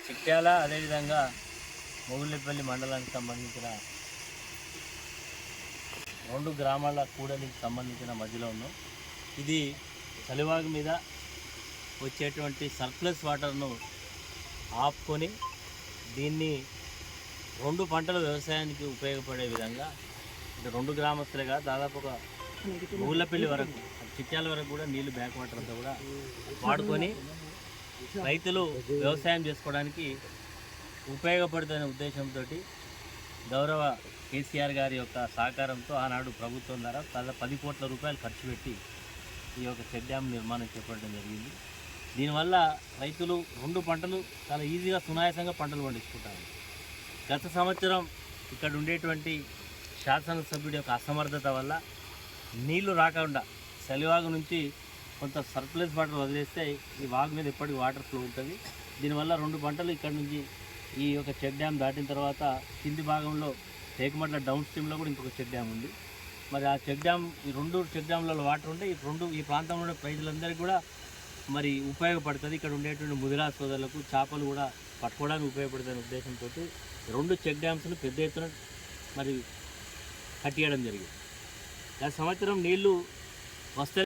చిట్యాల అదేవిధంగా మొగుళ్ళపల్లి మండలానికి సంబంధించిన 2 గ్రామాల కూడలికి సంబంధించిన మధ్యలో ఉన్నాం. ఇది చలివాగు మీద వచ్చేటువంటి సర్ప్లస్ వాటర్ను ఆపుకొని దీన్ని 2 పంటల వ్యవసాయానికి ఉపయోగపడే విధంగా అంటే 2 గ్రామస్తులుగా దాదాపు ఒక మొగుళ్ళపల్లి వరకు చిట్యాల వరకు కూడా నీళ్లు బ్యాక్ వాటర్ అంతా కూడా వాడుకొని రైతులు వ్యవసాయం చేసుకోవడానికి ఉపయోగపడుతున్న ఉద్దేశంతో గౌరవ కేసీఆర్ గారి యొక్క సహకారంతో ఆనాడు ప్రభుత్వం ద్వారా 10 కోట్ల రూపాయలు ఖర్చు పెట్టి ఈ యొక్క చెక్ డ్యామ్ నిర్మాణం చేపట్టడం జరిగింది. దీనివల్ల రైతులు 2 పంటలు చాలా ఈజీగా సునాయాసంగా పంటలు పండించుకుంటారు. గత సంవత్సరం ఇక్కడ ఉండేటువంటి శాసనసభ్యుడి యొక్క అసమర్థత వల్ల నీళ్లు రాకుండా చలివాగు నుంచి కొంత సర్ప్లస్ వాటర్ వదిలేస్తే ఈ వాగు మీద ఎప్పటికీ వాటర్ ఫ్లో ఉంటుంది. దీనివల్ల 2 పంటలు ఇక్కడ నుంచి ఈ యొక్క చెక్ డ్యామ్ దాటిన తర్వాత కింది భాగంలో టేకుమట్ల డౌన్ స్ట్రీమ్లో కూడా ఇంకొక చెక్ డ్యామ్ ఉంది. మరి ఆ చెక్ డ్యామ్ ఈ 2 చెక్ డ్యామ్లలో వాటర్ ఉంటే ఈ ప్రాంతంలో ఉండే ప్రజలందరికీ కూడా మరి ఉపయోగపడుతుంది. ఇక్కడ ఉండేటువంటి ముదిరా సోదరులకు చేపలు కూడా పట్టుకోవడానికి ఉపయోగపడుతున్న ఉద్దేశంతో 2 చెక్ డ్యామ్స్ను పెద్ద ఎత్తున మరి కట్టియడం జరిగింది. గత సంవత్సరం నీళ్లు వస్తే